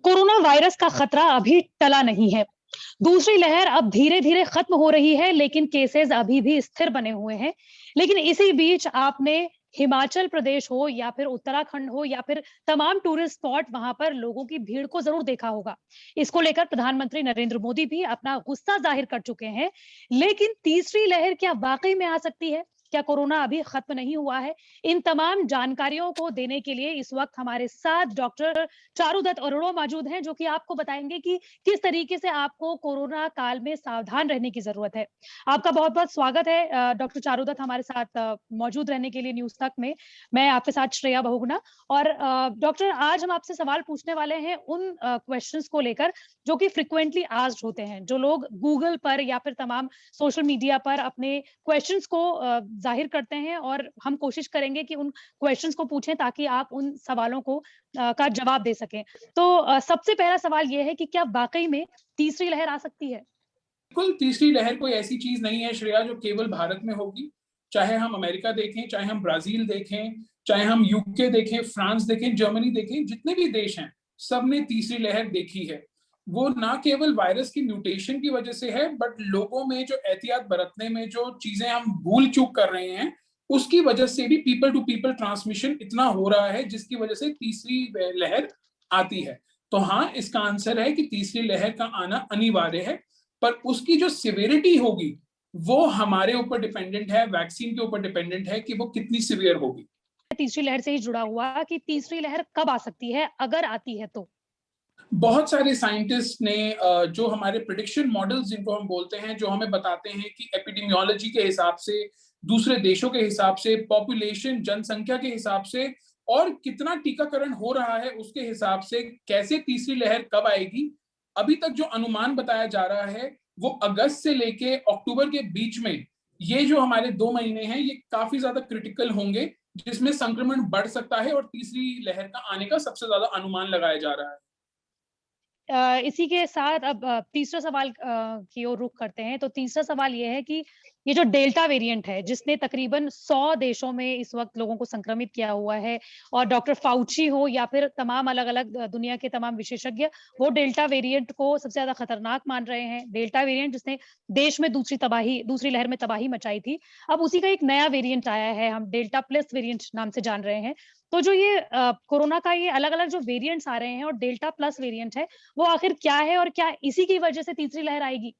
Corona virus का खतरा अभी टला नहीं है। दूसरी लहर अब धीरे-धीरे खत्म हो रही है, लेकिन केसेज़ अभी भी स्थिर बने हुए हैं। लेकिन इसी बीच आपने हिमाचल प्रदेश हो या फिर उत्तराखंड हो या फिर तमाम टूरिस्ट स्पॉट वहाँ पर लोगों की भीड़ को ज़रूर देखा होगा। इसको लेकर प्रधानमंत्री नरेंद्र मोदी भी अपना गुस्सा ज़ाहिर कर चुके हैं। लेकिन तीसरी लहर क्या वाक़ई में आ सकती है? क्या कोरोना अभी खत्म नहीं हुआ है? इन तमाम जानकारियों को देने के लिए इस वक़्त हमारे साथ डॉक्टर चारुदत्त अरोड़ा मौजूद हैं, जो कि आपको बताएँगे कि किस तरीके से आपको कोरोना काल में सावधान रहने की ज़रूरत है। आपका बहुत-बहुत स्वागत है डॉक्टर चारुदत्त हमारे साथ मौजूद रहने के लिए न्यूज़ तक में। मैं आपके साथ श्रेया बहुगुणा और डॉक्टर आज हम आपसे सवाल पूछने वाले हैं उन क्वेश्चन्स को लेकर जो कि फ्रीक्वेंटली आस्क्ड होते हैं। जो लोग गूगल पर या फिर तमाम सोशल मीडिया पर अपने क्वेश्चन्स को ज़ाहिर करते हैं और हम कोशिश करेंगे कि उन क्वेश्चन्स को पूछें ताकि आप उन सवालों को का जवाब दे सकें। तो सबसे पहला सवाल ये है कि क्या वाक़ई में तीसरी लहर आ सकती है? बिल्कुल, तीसरी लहर कोई ऐसी चीज़ नहीं है श्रेया जो केवल भारत में होगी। चाहे हम अमेरिका देखें, चाहे हम ब्राज़ील देखें, चाहे हम यूके देखें, फ्रांस देखें, जर्मनी देखें, जितने भी देश हैं, सबने तीसरी लहर देखी है। वो ना केवल वायरस की म्यूटेशन की वजह से है, बट लोगों में जो एहतियात बरतने में जो चीज़ें हम भूल-चूक कर रहे हैं, उसकी वजह से भी पीपल टू पीपल ट्रांसमिशन इतना हो रहा है, जिसकी वजह से तीसरी लहर आती है। तो हाँ, इसका आंसर है कि तीसरी लहर का आना अनिवार्य है। पर उसकी जो सिवियरिटी होगी वो हमारे ऊपर डिपेंडेंट है, वैक्सीन के ऊपर डिपेंडेंट है कि वो कितनी सिवियर होगी। तीसरी लहर से ही जुड़ा हुआ कि तीसरी लहर कब आ सकती है, अगर आती है तो? बहुत सारे साइंटिस्ट ने जो हमारे प्रिडिक्शन मॉडल्स जिनको हम बोलते हैं, जो हमें बताते हैं कि एपिडेमियोलॉजी के हिसाब से, दूसरे देशों के हिसाब से, पॉपुलेशन जनसंख्या के हिसाब से और कितना टीकाकरण हो रहा है उसके हिसाब से कैसे तीसरी लहर कब आएगी, अभी तक जो अनुमान बताया जा रहा है वो अगस्त से लेके अक्टूबर के बीच में ये जो हमारे 2 महीने हैं ये काफ़ी ज़्यादा क्रिटिकल होंगे, जिसमें संक्रमण बढ़ सकता है और तीसरी लहर का आने का सबसे ज़्यादा अनुमान लगाया जा रहा है। इसी के साथ अब तीसरा सवाल की ओर रुख करते हैं। तो तीसरा सवाल ये है कि ये जो डेल्टा वेरिएंट है, जिसने तकरीबन 100 देशों में इस वक़्त लोगों को संक्रमित किया हुआ है और डॉक्टर फाउची हो या फिर तमाम अलग-अलग दुनिया के तमाम विशेषज्ञ, वो डेल्टा वेरिएंट को सबसे ज़्यादा खतरनाक मान रहे हैं। डेल्टा वेरिएंट जिसने देश में दूसरी लहर में तबाही मचाई थी। अब उसी का एक नया वेरिएंट आया है, हम डेल्टा प्लस वेरिएंट नाम से जान रहे हैं। तो जो ये कोरोना का ये अलग-अलग जो वेरिएंट्स आ रहे हैं और डेल्टा प्लस वेरिएंट है, वो आखिर क्या है और क्या इसी की वजह से तीसरी लहर आएगी?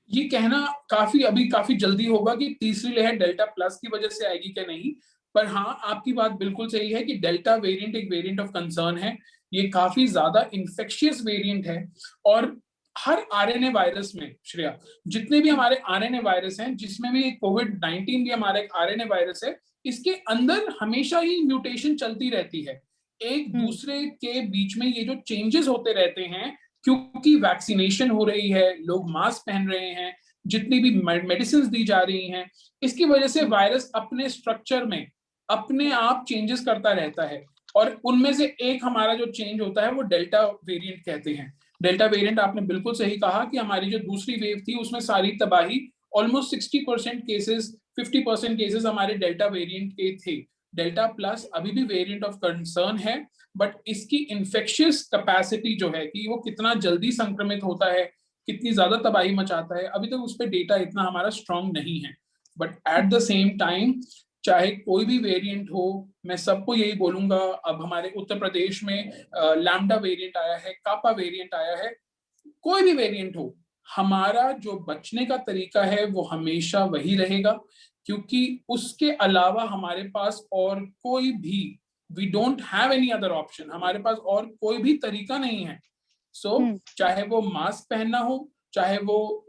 ये कहना काफ़ी जल्दी होगा कि तीसरी लहर डेल्टा प्लस की वजह से आएगी क्या नहीं। पर हाँ, आपकी बात बिल्कुल सही है कि डेल्टा वेरिएंट एक वेरिएंट ऑफ कंसर्न है। ये काफ़ी ज़्यादा इन्फेक्शियस वेरिएंट है और हर आरएनए वायरस में श्रेया, जितने भी हमारे आरएनए वायरस हैं, जिसमें भी कोविड-19 भी हमारा एक आरएनए वायरस है, इसके अंदर हमेशा ही म्यूटेशन चलती रहती है। एक हुँ। दूसरे के बीच में ये जो चेंजेस होते रहते हैं, क्योंकि वैक्सीनेशन हो रही है, लोग मास्क पहन रहे हैं, जितनी भी मेडिसिन दी जा रही हैं, इसकी वजह से हुँ। वायरस अपने स्ट्रक्चर में अपने आप चेंजेस करता रहता है और उनमें से एक हमारा जो चेंज होता है वो डेल्टा वेरिएंट कहते हैं। डेल्टा वेरिएंट आपने बिल्कुल सही कहा कि हमारी जो दूसरी वेव थी उसमें सारी तबाही ऑलमोस्ट 60% केसेस 50% केसेस हमारे डेल्टा वेरिएंट के थे। डेल्टा प्लस अभी भी वेरिएंट ऑफ कंसर्न है, बट इसकी इन्फेक्शियस कैपेसिटी जो है कि वो कितना जल्दी संक्रमित होता है, कितनी ज्यादा तबाही मचाता है, अभी तक उस पर डेटा इतना हमारा स्ट्रांग नहीं है। But at the same time चाहे कोई भी वेरिएंट हो, मैं सबको यही बोलूंगा, अब हमारे उत्तर प्रदेश में लैम्डा वेरिएंट आया है, कापा वेरिएंट आया है, कोई भी वेरिएंट हो, हमारा जो बचने का तरीका है वो हमेशा वही रहेगा, क्योंकि उसके अलावा हमारे पास और कोई भी we don't have any other option, हमारे पास और कोई भी तरीका नहीं है। सो हुँ। चाहे वो मास्क पहनना हो, चाहे वो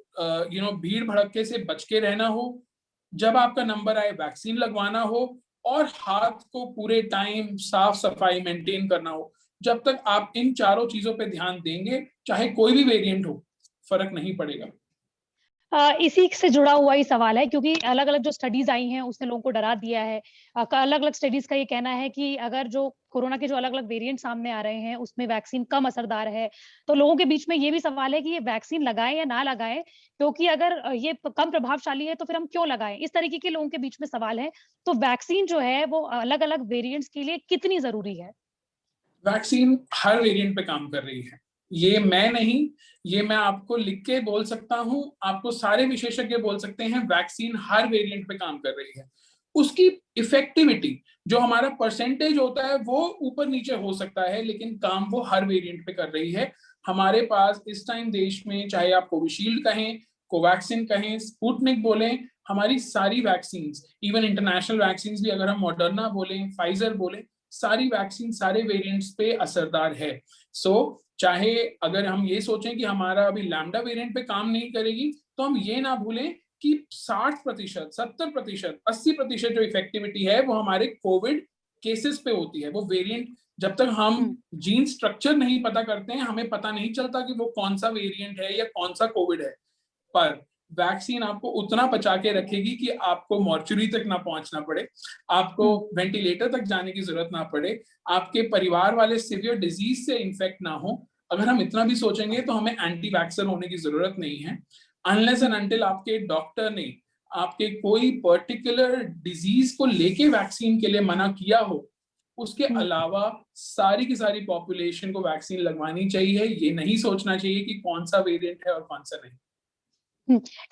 भीड़ भड़के से बच के रहना हो, जब आपका नंबर आए वैक्सीन लगवाना हो और हाथ को पूरे टाइम साफ सफाई मेंटेन करना हो, जब तक आप इन चारों चीजों पे ध्यान देंगे, चाहे कोई भी वेरिएंट हो, फर्क नहीं पड़ेगा। इसी से जुड़ा हुआ ही सवाल है क्योंकि अलग-अलग जो स्टडीज़ आई हैं, उसने लोगों को डरा दिया है। अलग-अलग स्टडीज़ का ये कहना है कि अगर जो कोरोना के जो अलग-अलग वेरिएंट सामने आ रहे हैं, उसमें वैक्सीन कम असरदार है। तो लोगों के बीच में ये भी सवाल है कि ये वैक्सीन लगाएँ या ना लगाएँ? क्योंकि अगर ये कम प्रभावशाली है, तो फिर हम क्यों लगाएँ? इस तरीके के लोगों के बीच में सवाल है। तो वैक्सीन जो है, वो अलग-अलग वेरिएंट्स के लिए कितनी ज़रूरी है? वैक्सीन हर वेरिएंट पे काम कर रही है, ये मैं नहीं, ये मैं आपको लिख के बोल सकता हूं, आपको सारे विशेषज्ञ बोल सकते हैं, वैक्सीन हर वेरिएंट पे काम कर रही है। उसकी इफेक्टिविटी जो हमारा परसेंटेज होता है वो ऊपर नीचे हो सकता है, लेकिन काम वो हर वेरिएंट पे कर रही है। हमारे पास इस टाइम देश में, चाहे आप कोविशील्ड कहें, कोवैक्सिन कहें, स्पुतनिक बोलें, हमारी सारी वैक्सीन, इवन इंटरनेशनल वैक्सीन भी, अगर हम मॉडर्ना बोलें, फाइजर बोलें, सारी वैक्सीन सारे वेरिएंट्स पे असरदार है। सो चाहे अगर हम ये सोचें कि हमारा अभी लैम्डा वेरिएंट पे काम नहीं करेगी, तो हम ये ना भूलें कि 60%, 70%, 80% जो इफेक्टिविटी है वो हमारे कोविड केसेस पे होती है। वो वेरिएंट, जब तक हम जीन स्ट्रक्चर नहीं पता करते हैं, हमें पता नहीं चलता कि वो कौन सा वेरिएंट है या कौन सा कोविड है। पर वैक्सीन आपको उतना बचा के रखेगी कि आपको मॉर्चुरी तक ना पहुंचना पड़े, आपको वेंटिलेटर तक जाने की जरूरत ना पड़े, आपके परिवार वाले सिवियर डिजीज से इन्फेक्ट ना हो। अगर हम इतना भी सोचेंगे तो हमें एंटी वैक्सर होने की जरूरत नहीं है, अनलेस एंड अनटिल आपके डॉक्टर ने आपके कोई पर्टिकुलर डिजीज को लेके वैक्सीन के लिए मना किया हो। उसके अलावा सारी की सारी पॉपुलेशन को वैक्सीन लगवानी चाहिए। ये नहीं सोचना चाहिए कि कौन सा वेरिएंट है और कौन सा नहीं।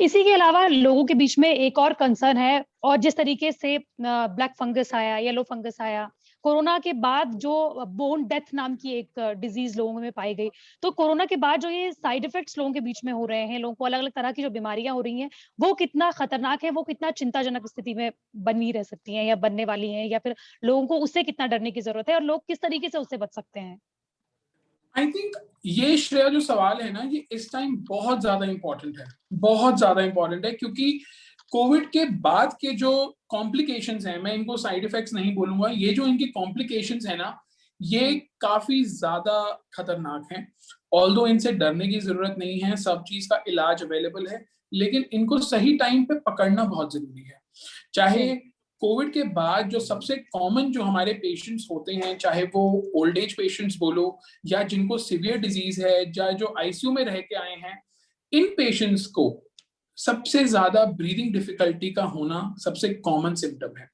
इसी के अलावा लोगों के बीच में एक और कंसर्न है, और जिस तरीके से ब्लैक फंगस आया, येलो फंगस आया, कोरोना के बाद जो बोन डेथ नाम की एक डिजीज लोगों में पाई गई, तो कोरोना के बाद जो ये साइड इफेक्ट्स लोगों के बीच में हो रहे हैं, लोगों को अलग अलग तरह की जो बीमारियां हो रही हैं, वो कितना खतरनाक है, वो कितना चिंताजनक स्थिति में बनी रह सकती हैं या बनने वाली हैं, या फिर लोगों को उससे कितना डरने की जरूरत है और लोग किस तरीके से उससे बच सकते हैं? आई थिंक ये श्रेया जो सवाल है ना, ये इस टाइम बहुत ज्यादा इंपॉर्टेंट है, बहुत ज्यादा इंपॉर्टेंट है, क्योंकि कोविड के बाद के जो कॉम्प्लिकेशंस हैं, मैं इनको साइड इफेक्ट्स नहीं बोलूंगा, ये जो इनकी कॉम्प्लिकेशंस है ना, ये काफी ज्यादा खतरनाक हैं। ऑल्दो इनसे डरने की जरूरत नहीं है, सब चीज का इलाज अवेलेबल है, लेकिन इनको सही टाइम पे पकड़ना बहुत जरूरी है। चाहे कोविड के बाद जो सबसे कॉमन जो हमारे पेशेंट्स होते हैं, चाहे वो ओल्ड एज पेशेंट्स बोलो या जिनको सीवियर डिजीज है या जो आईसीयू में रह के आए हैं, इन पेशेंट्स को सबसे ज्यादा ब्रीदिंग डिफिकल्टी का होना सबसे कॉमन सिम्टम है।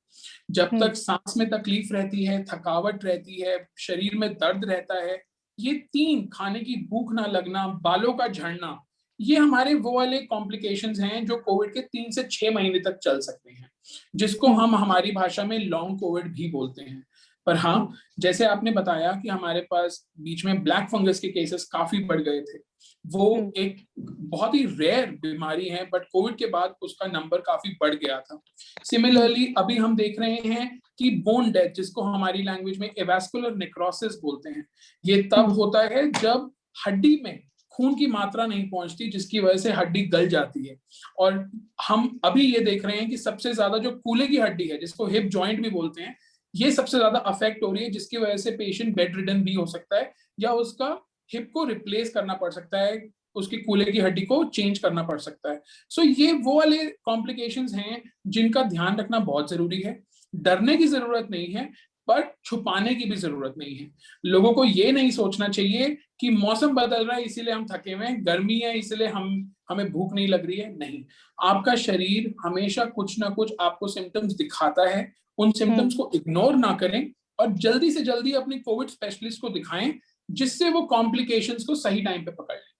जब तक सांस में तकलीफ रहती है, थकावट रहती है, शरीर में दर्द रहता है, ये तीन, खाने की भूख ना लगना, बालों का झड़ना, ये हमारे वो वाले कॉम्प्लिकेशंस हैं जो कोविड के 3 से 6 महीने तक चल सकते हैं, जिसको हम हमारी भाषा में लॉन्ग कोविड भी बोलते हैं। पर हाँ, जैसे आपने बताया कि हमारे पास बीच में ब्लैक फंगस के केसेस काफी बढ़ गए थे, वो एक बहुत ही रेयर बीमारी है, बट कोविड के बाद उसका नंबर काफी बढ़ गया था। सिमिलरली अभी हम देख रहे हैं कि बोन डेथ, जिसको हमारी लैंग्वेज में एवास्कुलर नेक्रोसिस बोलते हैं, ये तब होता है जब हड्डी में खून की मात्रा नहीं पहुंचती, जिसकी वजह से हड्डी गल जाती है। और हम अभी ये देख रहे हैं कि सबसे ज्यादा जो कूल्हे की हड्डी है, जिसको हिप जॉइंट भी बोलते हैं, ये सबसे ज्यादा अफेक्ट हो रही है, जिसकी वजह से पेशेंट बेड रिडन भी हो सकता है, या उसका हिप को रिप्लेस करना पड़ सकता है, उसकी कूल्हे की हड्डी को चेंज करना पड़ सकता है। सो ये वो वाले कॉम्प्लिकेशंस हैं जिनका ध्यान रखना बहुत जरूरी है। डरने की जरूरत नहीं है, पर छुपाने की भी जरूरत नहीं है। लोगों को ये नहीं सोचना चाहिए कि मौसम बदल रहा है इसीलिए हम थके हुए हैं, गर्मी है इसलिए हमें भूख नहीं लग रही है। नहीं, आपका शरीर हमेशा कुछ ना कुछ आपको सिम्टम्स दिखाता है, उन सिम्टम्स को इग्नोर ना करें और जल्दी से जल्दी अपनी कोविड स्पेशलिस्ट को दिखाएं, जिससे वो कॉम्प्लिकेशंस को सही टाइम पे पकड़ लें।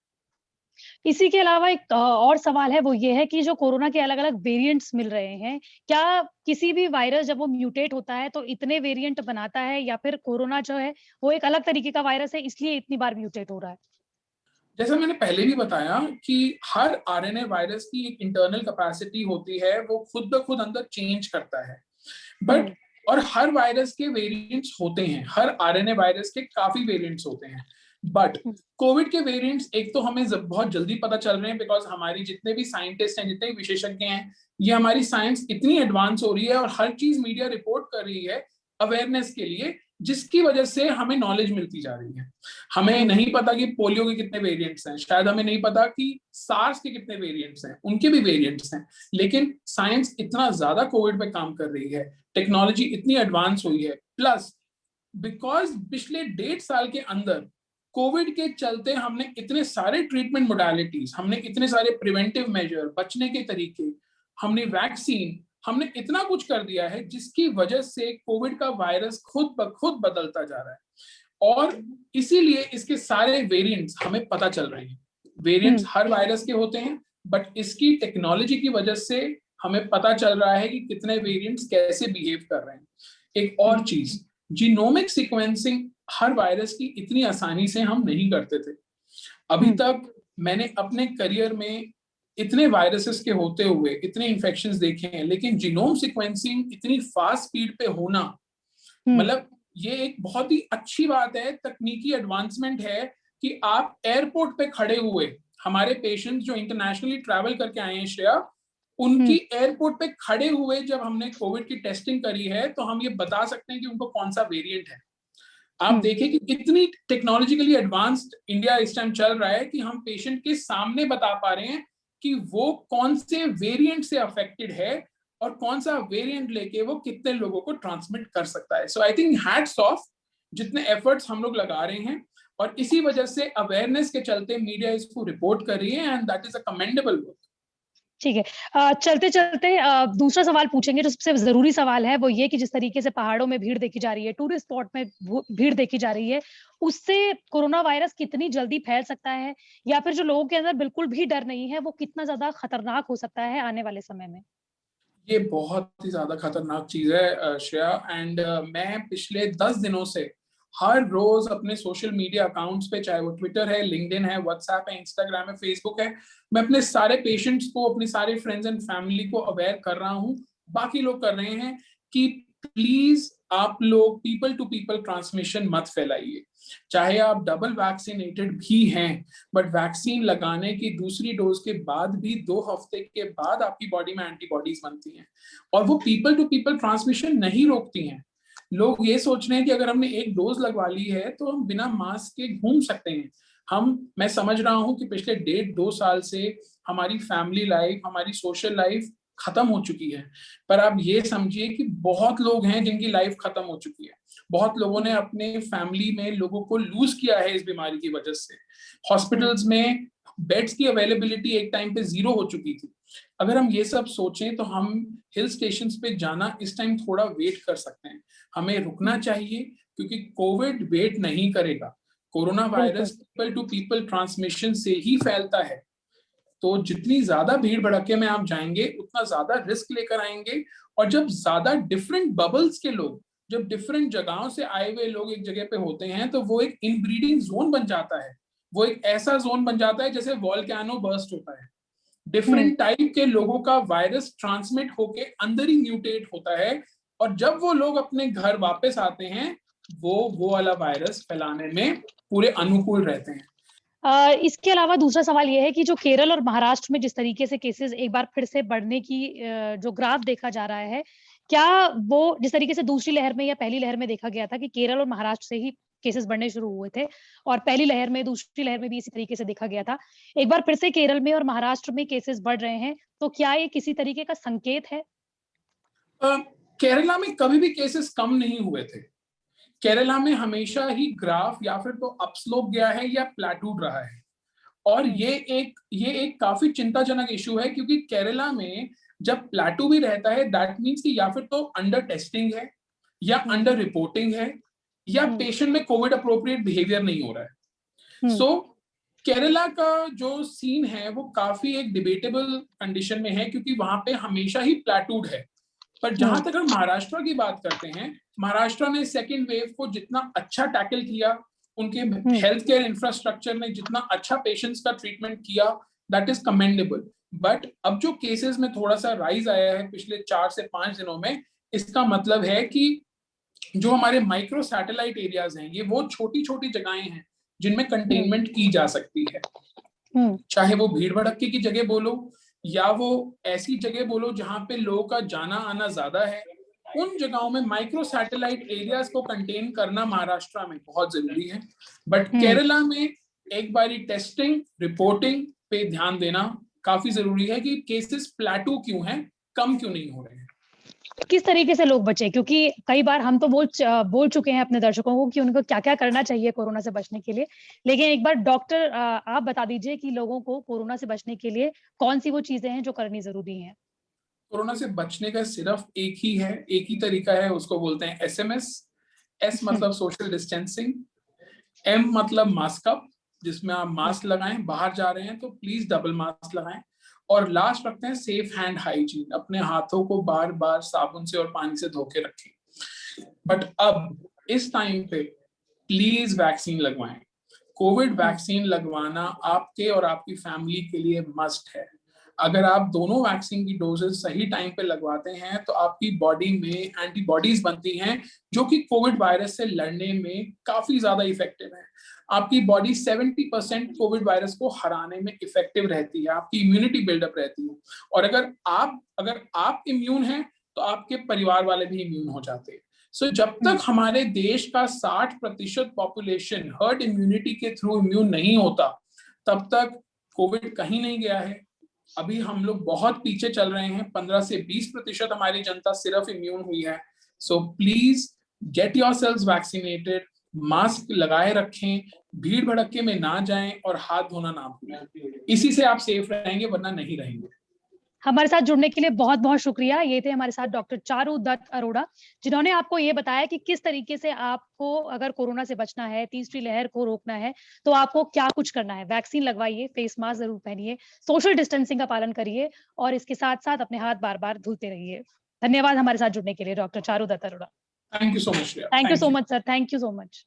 इसी के अलावा एक और सवाल है, वो ये है कि जो कोरोना के अलग-अलग वेरिएंट्स मिल रहे हैं, क्या किसी भी वायरस जब वो म्यूटेट होता है तो इतने वेरिएंट बनाता है, या फिर कोरोना जो है वो एक अलग तरीके का वायरस है इसलिए इतनी बार म्यूटेट हो रहा है? जैसा मैंने पहले भी बताया कि हर आरएनए वायरस की एक इंटरनल कैपेसिटी होती है, वो खुद ब खुद अंदर चेंज करता है। बट और हर वायरस के वेरिएंट्स होते हैं, हर आरएनए वायरस के काफी वेरिएंट्स होते हैं। बट कोविड के वेरिएंट्स एक तो हमें बहुत जल्दी पता चल रहे हैं, बिकॉज हमारी जितने भी साइंटिस्ट हैं, जितने भी विशेषज्ञ हैं, ये हमारी साइंस इतनी एडवांस हो रही है और हर चीज मीडिया रिपोर्ट कर रही है अवेयरनेस के लिए, जिसकी वजह से हमें नॉलेज मिलती जा रही है। हमें नहीं पता कि पोलियो के कितने वेरिएंट्स हैं, शायद हमें नहीं पता कि सार्स के कितने वेरिएंट्स हैं, उनके भी वेरिएंट्स हैं, लेकिन साइंस इतना ज्यादा कोविड पे काम कर रही है, टेक्नोलॉजी इतनी एडवांस हुई है, प्लस बिकॉज पिछले 1.5 साल के अंदर कोविड के चलते हमने इतने सारे ट्रीटमेंट मोडालिटीज, हमने इतने सारे प्रिवेंटिव मेजर, बचने के तरीके, हमने वैक्सीन, हमने इतना कुछ कर दिया है, जिसकी वजह से कोविड का वायरस खुद ब खुद बदलता जा रहा है। और इसीलिए इसके सारे वेरिएंट्स हमें पता चल रहे हैं। वेरिएंट्स हर वायरस के होते हैं, बट इसकी टेक्नोलॉजी की वजह से हमें पता चल रहा है कि कितने वेरिएंट्स कैसे बिहेव कर रहे हैं। एक और चीज, जीनोमिक सीक्वेंसिंग हर वायरस की इतनी आसानी से हम नहीं करते थे। अभी तक मैंने अपने करियर में इतने वायरसेस के होते हुए इतने इन्फेक्शंस देखे हैं, लेकिन जीनोम सीक्वेंसिंग इतनी फास्ट स्पीड पे होना, मतलब ये एक बहुत ही अच्छी बात है, तकनीकी एडवांसमेंट है कि आप एयरपोर्ट पे खड़े हुए हमारे पेशेंट्स जो इंटरनेशनली ट्रैवल करके आए हैं श्रेया, उनकी एयरपोर्ट पे खड़े हुए जब हमने कोविड की टेस्टिंग करी है तो हम ये बता सकते हैं कि उनको कौन सा वेरिएंट है। आप देखें कि इतनी टेक्नोलॉजिकली एडवांस्ड इंडिया इस टाइम चल रहा है कि हम पेशेंट के सामने बता पा रहे हैं कि वो कौन से वेरिएंट से अफेक्टेड है और कौन सा वेरिएंट लेके वो कितने लोगों को ट्रांसमिट कर सकता है। सो आई थिंक हैट्स ऑफ जितने एफर्ट्स हम लोग लगा रहे हैं, और इसी वजह से अवेयरनेस के चलते मीडिया इसको रिपोर्ट कर रही है, and that is a commendable work. ठीक है, चलते चलते दूसरा सवाल पूछेंगे जो सबसे जरूरी सवाल है, वो ये कि जिस तरीके से पहाड़ों में भीड़ देखी जा रही है, टूरिस्ट स्पॉट में भीड़ देखी जा रही है, उससे कोरोना वायरस कितनी जल्दी फैल सकता है, या फिर जो लोगों के अंदर बिल्कुल भी डर नहीं है वो कितना ज्यादा खतरनाक हो सकता है आने वाले समय में? ये बहुत ही ज्यादा खतरनाक चीज है श्रेया, एंड मैं पिछले 10 दिनों से हर रोज अपने सोशल मीडिया अकाउंट्स पे, चाहे वो ट्विटर है, लिंक्डइन है, व्हाट्सएप है, इंस्टाग्राम है, फेसबुक है, मैं अपने सारे पेशेंट्स को, अपने सारे फ्रेंड्स एंड फैमिली को अवेयर कर रहा हूँ, बाकी लोग कर रहे हैं कि प्लीज आप लोग पीपल टू पीपल ट्रांसमिशन मत फैलाइए। चाहे आप डबल वैक्सीनेटेड भी हैं, बट वैक्सीन लगाने की दूसरी डोज के बाद भी 2 हफ्ते के बाद आपकी बॉडी में एंटीबॉडीज बनती हैं, और वो पीपल टू पीपल ट्रांसमिशन नहीं रोकती हैं। लोग ये सोच रहे हैं कि अगर हमने एक डोज लगवा ली है तो हम बिना मास्क के घूम सकते हैं। मैं समझ रहा हूं कि पिछले 1.5-2 साल से हमारी फैमिली लाइफ, हमारी सोशल लाइफ खत्म हो चुकी है, पर आप ये समझिए कि बहुत लोग हैं जिनकी लाइफ खत्म हो चुकी है। बहुत लोगों ने अपने फैमिली में लोगों को लूज किया है इस बीमारी की वजह से। हॉस्पिटल्स में बेड्स की अवेलेबिलिटी एक टाइम पे 0 हो चुकी थी। अगर हम ये सब सोचें तो हम हिल स्टेशंस पे जाना इस टाइम थोड़ा वेट कर सकते हैं, हमें रुकना चाहिए, क्योंकि कोविड वेट नहीं करेगा। Corona virus people to people transmission से ही फैलता है, तो जितनी ज्यादा भीड़ भड़के में आप जाएंगे उतना ज्यादा रिस्क लेकर आएंगे। और जब ज्यादा डिफरेंट बबल्स के लोग, जब डिफरेंट जगहों से आए हुए लोग एक जगह पे होते हैं, तो वो एक इनब्रीडिंग जोन बन जाता है। वो एक ऐसा जोन बन जाता है जैसे वॉल्केनो बर्स्ट होता है। डिफरेंट टाइप के लोगों का वायरस ट्रांसमिट होके अंदर ही म्यूटेट होता है, और जब वो लोग अपने घर वापस आते हैं, वो वाला वायरस फैलाने में पूरे अनुकूल रहते हैं। इसके अलावा दूसरा सवाल ये है कि जो केरल और महाराष्ट्र में जिस तरीके से केसेस एक बार फिर से बढ़ने की जो ग्राफ देखा जा रहा है, क्या वो जिस तरीके से दूसरी लहर में या पहली लहर में देखा गया था कि केरल और महाराष्ट्र से ही केसेस बढ़ने शुरू हुए थे, और पहली लहर में, दूसरी लहर में भी इसी तरीके से देखा गया था, एक बार फिर से केरल में और महाराष्ट्र में केसेस बढ़ रहे हैं, तो क्या ये किसी तरीके का संकेत है? केरला में कभी भी केसेस कम नहीं हुए थे। केरला में हमेशा ही ग्राफ या फिर तो अपस्लोप गया है या प्लेटूड रहा है, और ये एक काफी चिंताजनक इशू है, क्योंकि केरला में जब प्लेटू भी रहता है, दैट मीन्स कि या फिर तो अंडर टेस्टिंग है, या अंडर रिपोर्टिंग है, या पेशेंट में कोविड अप्रोप्रिएट बिहेवियर नहीं हो रहा है। सो केरला का जो सीन है वो काफी एक डिबेटेबल कंडीशन में है, क्योंकि वहां पे हमेशा ही प्लेटूड है। पर जहां तक हम महाराष्ट्र की बात करते हैं, महाराष्ट्र ने सेकेंड वेव को जितना अच्छा टैकल किया, उनके हेल्थ केयर इंफ्रास्ट्रक्चर ने जितना अच्छा पेशेंट्स का ट्रीटमेंट किया, दैट इज कमेंडेबल। बट अब जो केसेस में थोड़ा सा राइज आया है पिछले 4 से 5 दिनों में, इसका मतलब है कि जो हमारे माइक्रो सैटेलाइट एरियाज हैं, ये वो छोटी छोटी जगहें हैं जिनमें कंटेनमेंट की जा सकती है। चाहे वो भीड़ भड़के की जगह बोलो, या वो ऐसी जगह बोलो जहां पे लोगों का जाना आना ज्यादा है, उन जगहों में माइक्रो सैटेलाइट एरियाज को कंटेन करना महाराष्ट्र में बहुत जरूरी है। बट केरला में एक बारी टेस्टिंग, रिपोर्टिंग पे ध्यान देना काफी जरूरी है कि केसेस प्लेटू क्यों हैं, कम क्यों नहीं हो रहे हैं। किस तरीके से लोग बचे, क्योंकि कई बार हम तो बोल चुके हैं अपने दर्शकों को कि उनको क्या क्या करना चाहिए कोरोना से बचने के लिए, लेकिन एक बार डॉक्टर आप बता दीजिए कि लोगों को कोरोना से बचने के लिए कौन सी वो चीजें हैं जो करनी जरूरी हैं? कोरोना से बचने का सिर्फ एक ही है, एक ही तरीका है, उसको बोलते हैं SMS। एस मतलब सोशल डिस्टेंसिंग, M मतलब मास्क अप, जिसमें आप मास्क लगाएं, बाहर जा रहे हैं तो प्लीज डबल मास्क लगाएं। और लास्ट रखते हैं सेफ हैंड हाइजीन, अपने हाथों को बार बार साबुन से और पानी से धो के रखें। बट अब इस टाइम पे प्लीज वैक्सीन लगवाएं। कोविड वैक्सीन लगवाना आपके और आपकी फैमिली के लिए मस्ट है। अगर आप दोनों वैक्सीन की डोजेस सही टाइम पे लगवाते हैं तो आपकी बॉडी में एंटीबॉडीज बनती हैं जो कि कोविड वायरस से लड़ने में काफी ज्यादा इफेक्टिव है। आपकी बॉडी 70% कोविड वायरस को हराने में इफेक्टिव रहती है, आपकी इम्यूनिटी बिल्डअप रहती है। और अगर आप इम्यून हैं तो आपके परिवार वाले भी इम्यून हो जाते हैं। सो जब तक हमारे देश का 60% पॉपुलेशन हर्ड इम्यूनिटी के थ्रू इम्यून नहीं होता, तब तक कोविड कहीं नहीं गया है। अभी हम लोग बहुत पीछे चल रहे हैं, 15 से 20% हमारी जनता सिर्फ इम्यून हुई है। So please get yourselves vaccinated, mask लगाए रखें, भीड़ भड़के में ना जाएं और हाथ धोना ना भूलें। इसी से आप सेफ रहेंगे, वरना नहीं रहेंगे। हमारे साथ जुड़ने के लिए बहुत बहुत शुक्रिया। ये थे हमारे साथ डॉक्टर चारू दत्त अरोड़ा, जिन्होंने आपको ये बताया कि किस तरीके से आपको अगर कोरोना से बचना है, तीसरी लहर को रोकना है, तो आपको क्या कुछ करना है। वैक्सीन लगवाइए, फेस मास्क जरूर पहनिए, सोशल डिस्टेंसिंग का पालन करिए और इसके साथ साथ अपने हाथ बार बार धुलते रहिए। धन्यवाद हमारे साथ जुड़ने के लिए doctor Charu Dutt Arora. Thank you so much. Thank you so much sir, thank you so much.